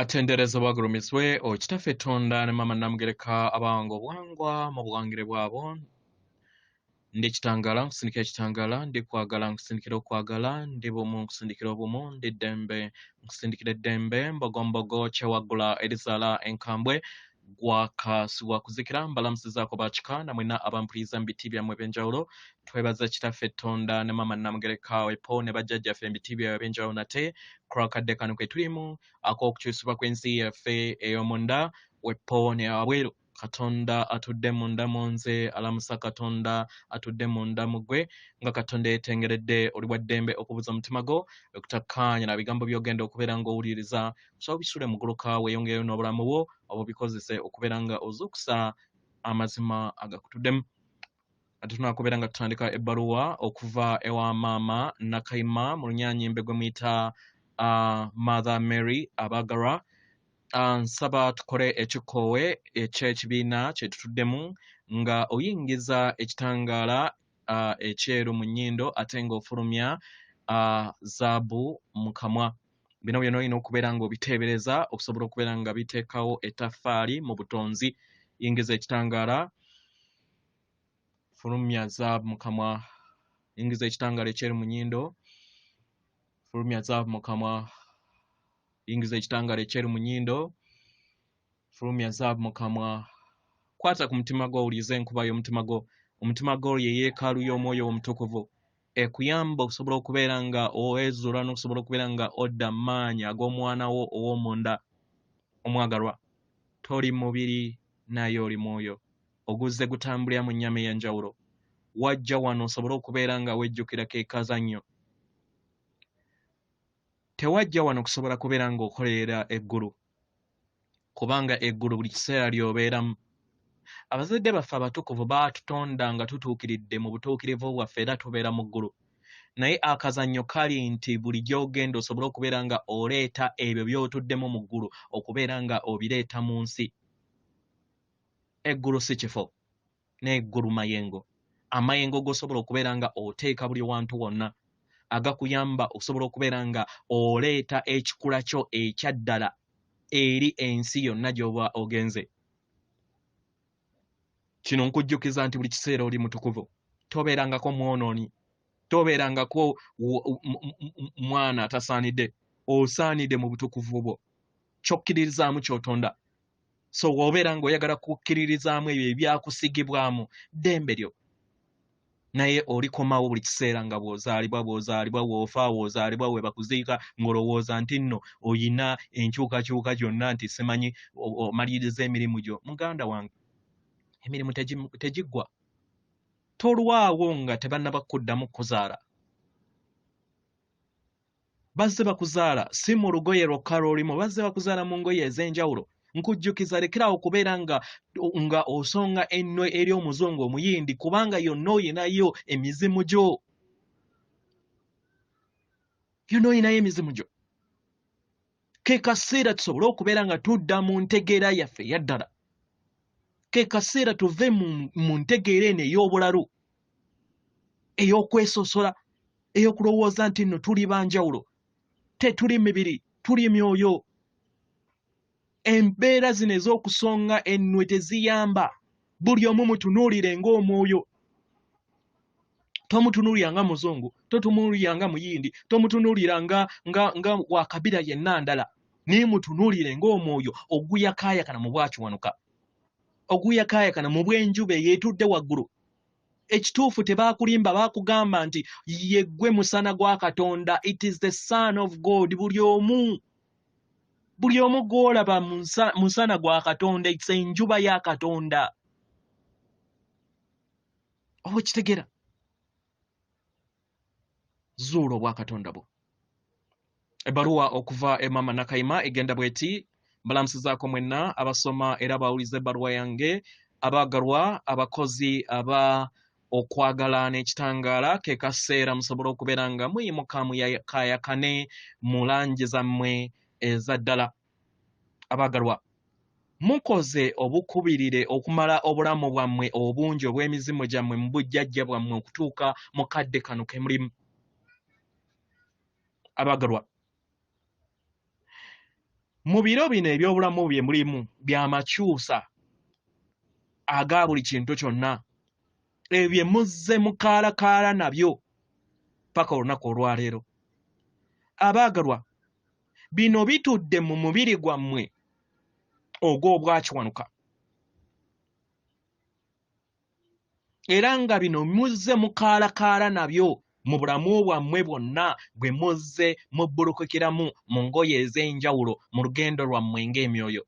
Atendereza bagulumiswe okitaffe Tonda ne Maama Namugereka abango bwangwa mu buwangire bwabo ndi kitangala nkusindikira kitangala ndi kwagala nkusindikira okwagala ndi bumu nkusindikira obumu ndi ddembe nkusindikira eddembe mbogombogo kyewagula erizala enkambwe gwakasibwa kuzikira mbalamusizaako bakika namwena abampuliriza mu biti byammwe ebyenjawulo twebaza kitaffe Tonda ne Maama Namugereka epo ne bajjajjaffe mu biti byabwe ebyenjawulo nate Kekadde kano ke tulimu ak'okukyusibwa kw'ensi yaffe ey'omunda wepo ne wabweru Katonda atudde munda munze alamusa Katonda atudde munda mugwe nga Katonda yetengeredde oli bwa ddembe okubuza omutima gwo okutakkaanya na bigambo by'ogenda okubeera ng'owuliriza so bisule mu gguluka weeyongereyo n'obulamu bwo obo bikozese okubeera nga ozuukusa amazima agakutuddemu ate tunaakubeera nga tutandika ebbaluwa okuva ewa maama Nakayima mu lunyanyimbe gwe muyita Mother Mary abagalwa nsaba tukole ekikoowe eky'ekibiina kye tutuddemu nga oyingiza ekitangaala ekyeru mu nnyindo ate ng'ofulumya zaabu mu kamwa bino byonna olina okubeera ng'obiteebereza okusobola okubeera nga biteekawo ettaffaali mu butonzi yingiza ekitangaala fulumya zaabu mu kamwa yingiza ekitangaala ekyeru mu nnyindo fulumya zaabu mu kamwa yingiza ekitangaala ekyeru mu nnyindo fulumya zaabu mu kamwa kwata ku mutima gwo owulirize enkuba y'omutima gwo omutima gwo ye yeekaalu y'omwoyo omutukuvu ekuyamba okusobola okubeera nga owezuula n'okusobola okubeera nga odda mu maanyi ag'omwana wo ow'omunda omwagalwa toli mubiri naye oli mwoyo oguzze gutambulira mu nnyama ey'enjawulo wajja wano osobole okubeera nga wejjukira keekazannyo tewajja wano kusobola kubeera ng'okolerera eggulu kubanga eggulu buli kiseera ly'obeeramu abazadde baffe abatukuvu baatutonda nga tutuukiridde mu butuukirivu bwaffe era tubeera mu ggulu naye akazannyo kali nti buli gy'ogenda osobole okubeera nga oleeta ebyo by'otuddemu mu ggulu okubeera nga obireeta mu nsi eggulu si kifo n'eggulu mayengo amayengo g'osobola okubeera nga oteeka buli wantu wonna agakuyamba okusobola okubeera nga oleeta ekikula kyo ekyaddala eri ensi yonna gy'oba ogenze kino nkujjukiza nti buli kiseera oli mutukuvu tobeerangako mwonooni tobeerangako mwana atasaanidde osaanidde mu butukuvu bwo ky'okkiririzaamu ky'otonda so w'obeera ng'oyagala kukkiririzaamu ebyo ebyakusigibwamu ddembe lyo naye olikomawo buli kiseera nga bw'ozaalibwa w'ozaalibwa we bakuziika ng'olowooza nti nno oyina enkyukakyuka gyonna nti simanyi omaliriza emirimu gyo muganda wange emirimu tegiggwa tolwawo nga tebannaba kuddamu kuzaala bazze bakuzaala si mu lugoye lwokka lw'olimu bazze bakuzaala mu ngoye ez'enjawulo nkujjukiza lekerawo okubeera nga osonga enno eri omuzungu omuyindi kubanga yonna oyinayo emizimu gyo yonna oyinayo emizimu gyo ke kaseera tusobole okubeera nga tudda mu ntegeera yaffe eyaddala ke kaseera tuve mu ntegeera eno ey'obulalu ey'okwesosola ey'okulowooza nti nno tuli banjawulo tetuli mibiri tuli myoyo embeera zino ez'okusonga ennwe teziyamba buli omu mutunuulire ng'omwoyo tomutunuulira nga muzungu tomutunuulira nga muyindi tomutunuulira nga wakabira yenna ndala naye mutunuulire ng'omwoyo oguyakaayakana mu bwakiwanuka oguyakaayakana mu bw'enjuba eyeetudde waggulu ekituufu tebaakulimba baakugamba nti yeggwe musana gwa Katonda it is the son of God buli omu gw'olaba musana gwa Katonda it's enjuba ya Katonda oba kitegera zuula obwa Katonda bwo ebbaluwa okuva Maama Nakayima egenda bweti mbalamusizaako mwenna abasoma era bawuliza ebbaluwa yange abaagalwa abakozi aba okwagala n'ekitangaala ke kaseera musobole okubeera nga muyimuka muyakayakane mu langi zammwe eza ddala abaagalwa mukoze obukubirire okumala obulamu bwammwe obungi obw'emizimu gyammwe mu bujjajja bwammwe okutuuka mu kadde kano ke mulimu abaagalwa mu biro bino ebyobulamu bye mulimu byamakyusa aga buli kintu kyonna ebyo muzze mukaalakaala nabyo paka olunaku olwaleero. Abaagalwa, bino bitudde mu mubiri gwammwe ogw'obwakiwanuka era nga bino muzze mukaalakaala nabyo mu bulamu bwammwe bwonna bwe muzze mubbulukukiramu mu ngoye ez'enjawulo mu lugendo lwammwe ng'emyoyo.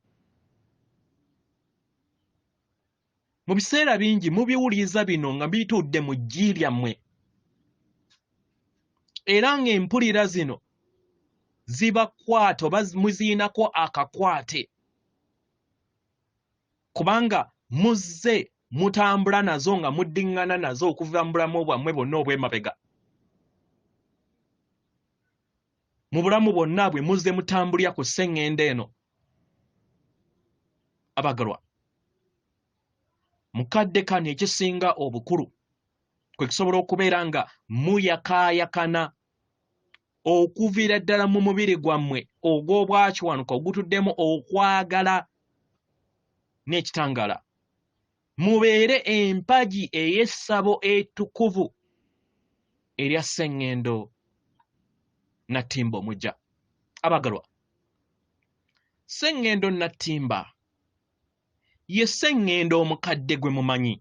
Mu biseera bingi mubiwuliriza bino nga bitudde mu ggi lyammwe era ng'empulira zino zibakwata oba muziinako akakwate kubanga muzze mutambula nazo nga muddiŋŋana nazo okuva mu bulamu bwammwe bwonna obw'emabega. Mu bulamu bwonna bwe muzze mutambulira ku sseŋŋendo eno. Abagalwa, mukadde kano ekisinga obukulu kwe kisobola okubeera nga muyakaayakana okuviira ddala mu mubiri gwammwe ogw'obwakiwanuka ogutuddemu okwagala n'ekitangaala. Mubeere empagi ey'essabo ettukuvu erya sseŋŋendo Nattimba omujja. Abagalwa, sseŋŋendo Nattimba ye sseŋŋendo omukadde gwe mumanyi.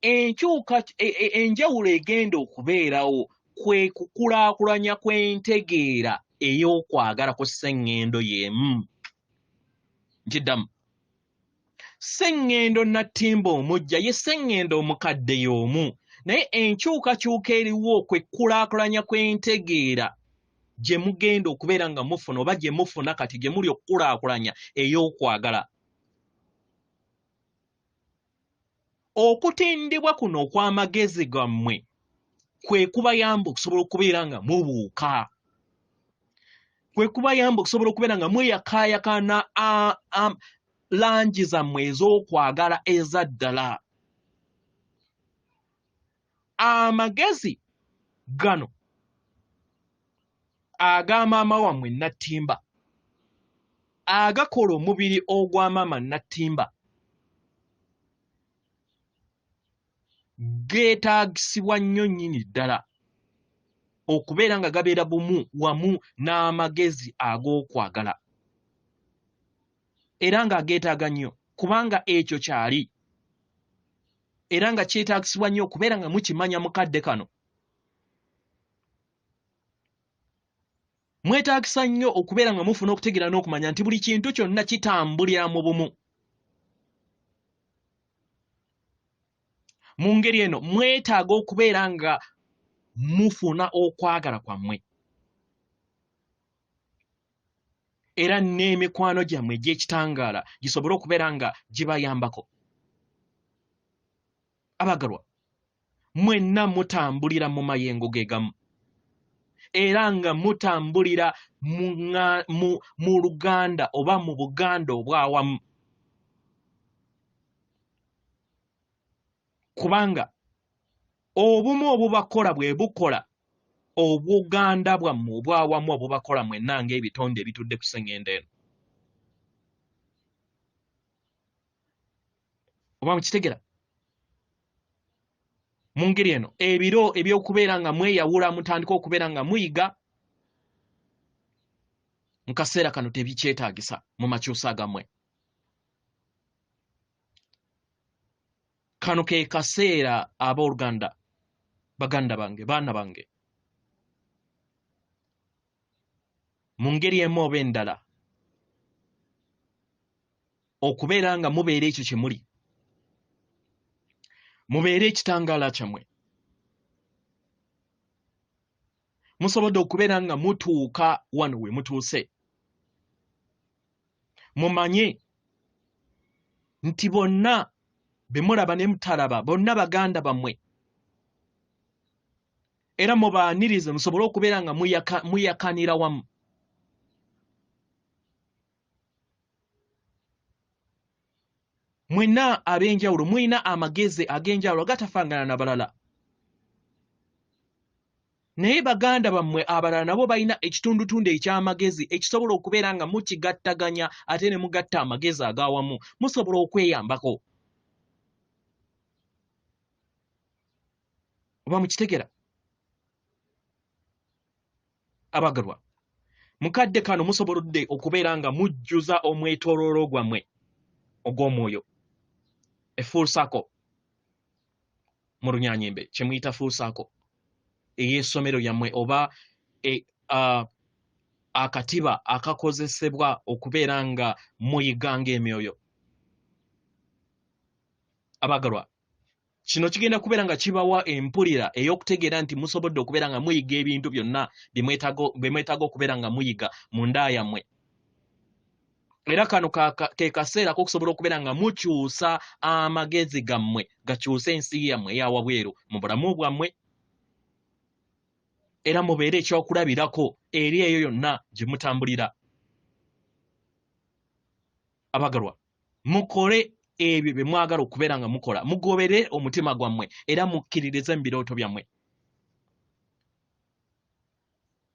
Enjawulo egenda okubeerawo kwe kukulaakulanya kw'entegeera ey'okwagala ku sseŋŋendo y'emu. Nkiddamu, sseŋŋendo Nattimba omujja ye sseŋŋendo omukadde y'omu, naye enkyukakyuka eriwo kwe kukulaakulanya kw'entegeera gye mugenda okubeera nga mufuna oba gye mufuna kati gye muli okukulaakulanya ey'okwagala. Okutindibwa kuno okw'amagezi gammwe kwe kubayamba okusobola okubeera nga mubuuka, kwe kubayamba okusobola okubeera nga mweyakaayakana langi zammwe ez'okwagala eza ddala. Amagezi gano aga maama wammwe Nattimba agakola omubiri ogwa maama Nattimba geetaagisibwa nnyo nnyini ddala okubeera nga gabeera bumu wamu n'amagezi ag'okwagala era nga ageetaaga nnyo kubanga ekyo kyali era nga kyetaagisibwa nnyo okubeera nga mukimanya mukadde kano. Mwetaagisa nnyo okubeera nga mufuna okutegeera n'okumanya nti buli kintu kyonna kitambulira mu bumu. Mu ngeri eno mwetaaga okubeera nga mufuna okwagala kwammwe era n'emikwano gyammwe egy'ekitangaala gisobole okubeera nga gibayambako. Abagalwa, mwenna mutambulira mu mayengo ge gamu era nga mutambulira mu Luganda oba mu Buganda obwawamu kubanga obumu obubakola bwe bukola Obuganda bwammwe obwawamu obubakola mwenna ng'ebitonde ebitudde ku sseŋŋendo eno. Oba mukitegera? Mu ngeri eno ebiro eby'okubeera nga mweyawula mutandika okubeera nga muyiga mu kaseera kano tebikyetaagisa mu makyusa gammwe. Kano ke kaseera abooluganda, baganda bange, baana bange, mu ngeri emu oba endala okubeera nga mubeera ekyo kye muli, mubeere ekitangaala kyammwe. Musobodde okubeera nga mutuuka wano we mutuuse. Mumanye nti bonna be mulaba ne mutalaba bonna baganda bammwe era mubaanirize musobole okubeera nga muyakanira wamu. Mwenna ab'enjawulo mulina amagezi ag'enjawulo agatafaangana na balala naye baganda bammwe abalala nabo balina ekitundutundu eky'amagezi ekisobola okubeera nga mukigattaganya ate ne mugatta amagezi ag'awamu musobola okweyambako oba mukitegera abagalwa mukadde kano musobolodde okubeera nga mujjuza omwetooloolo gwammwe ogw'omwoyo full circle mu Lunyanyimbe kye muyita full circle ey'essomero yammwe oba akatiba akakozesebwa okubeera nga muyiganga emyoyo abagalwa kino kigenda kubeera nga kibawa empulira ey'okutegeera nti musobodde okubeera nga muyiga ebintu byonna bye mwetaaga okubeera nga muyiga mu nda yammwe era kano ke kaseera k'okusobola okubeera nga mukyusa amagezi gammwe gakyusa ensi yammwe eya wabweru mu bulamu bwammwe era mubeere ekyokulabirako eri eyo yonna gye mutambulira abagalwa mukole ebyo bye mwagala okubeera nga mukola mugobere omutima gwammwe era mukkiririze mu birooto byammwe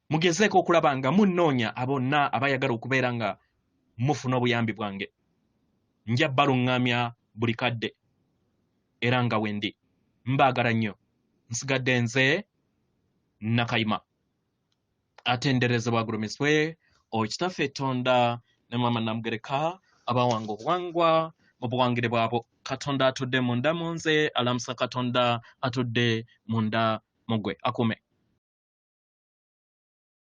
mugezeeko okulaba nga munnoonya abonna abayagala okubeera nga mufuna obuyambi bwange nja baluŋŋamya buli kadde era nga wendi mbaagala nnyo nsigadde nze Nakayima atenderezebwa agulumiswe okitaffe Tonda ne Maama Namugereka abawanga obuwangwa mu buwangire bwabo Katonda atudde munda mu nze alamusa Katonda atudde munda mu ggwe akume